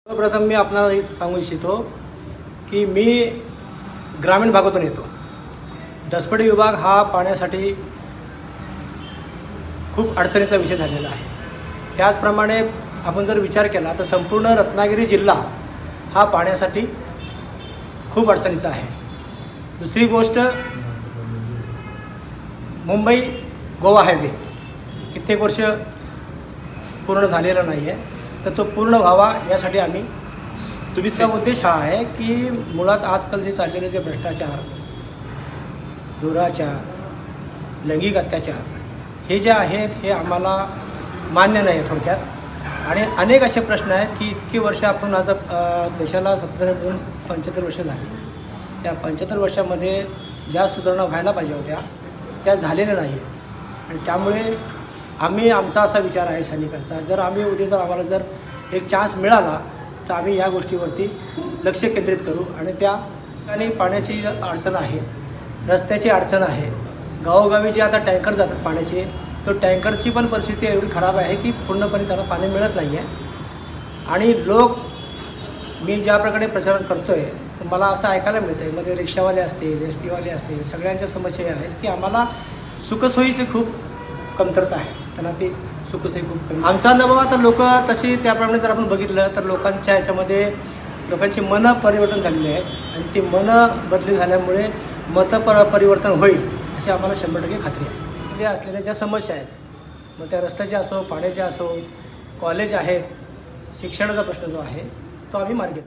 सर्वप्रथम मी आपल्याला हे सांगू इच्छितो की मी ग्रामीण भागातून येतो। दसपडी विभाग हा पाण्यासाठी खूप अडचणीचा विषय झालेला आहे। त्याचप्रमाणे आपण जर विचार केला तर संपूर्ण रत्नागिरी जिल्हा हा पाण्यासाठी खूप अडचणीचा आहे। दुसरी गोष्ट, मुंबई गोवा हायवे कित्येक वर्ष पूर्ण झालेला नाही आहे, तर तो पूर्ण व्हावा यासाठी आम्ही तुम्हीचा उद्देश हा आहे की मुळात आजकाल जे चाललेले जे भ्रष्टाचार, दुराचार, लैंगिक अत्याचार हे जे आहेत हे आम्हाला मान्य नाही आहे थोडक्यात। आणि अनेक असे प्रश्न आहेत की इतकी वर्ष आपण आज देशाला स्वातंत्र्य मिळून 75 वर्ष झाली। त्या 75 वर्षामध्ये ज्या सुधारणा व्हायला पाहिजे होत्या त्या झालेल्या नाही आणि त्यामुळे आम्ही आमचा असा विचार आहे सैनिकांचा, जर आम्ही उद्या जर आम्हाला जर एक चान्स मिळाला तर आम्ही या गोष्टीवरती लक्ष केंद्रित करू। आणि त्या ठिकाणी पाण्याची अडचण आहे, रस्त्याची अडचण आहे, गावोगावी जे आता टँकर जातात पाण्याचे, तो टँकरची पण परिस्थिती एवढी खराब आहे की पूर्णपणे त्यांना पाणी मिळत नाही आहे। आणि लोक, मी ज्या प्रकारे प्रचार करतो आहे तर मला असं ऐकायला मिळतं आहे, मध्ये रिक्षावाले असतील, एस टीवाले असतील, सगळ्यांच्या समस्या आहेत की आम्हाला सुखसोयीची खूप कमतरता आहे, त्यांना ती सुखसोयी खूप कमी। आमचा अनुभव आता लोक तशी त्याप्रमाणे जर आपण बघितलं तर लोकांच्या ह्याच्यामध्ये लोकांची मनं परिवर्तन झालेली आहेत आणि ती मनं बदली झाल्यामुळे परिवर्तन होईल अशी आम्हाला 100% खात्री आहे। मध्ये असलेल्या ज्या समस्या आहेत, मग त्या रस्त्याच्या असो, पाण्याच्या असो, कॉलेज आहेत, शिक्षणाचा प्रश्न जो आहे तो आम्ही मार्गी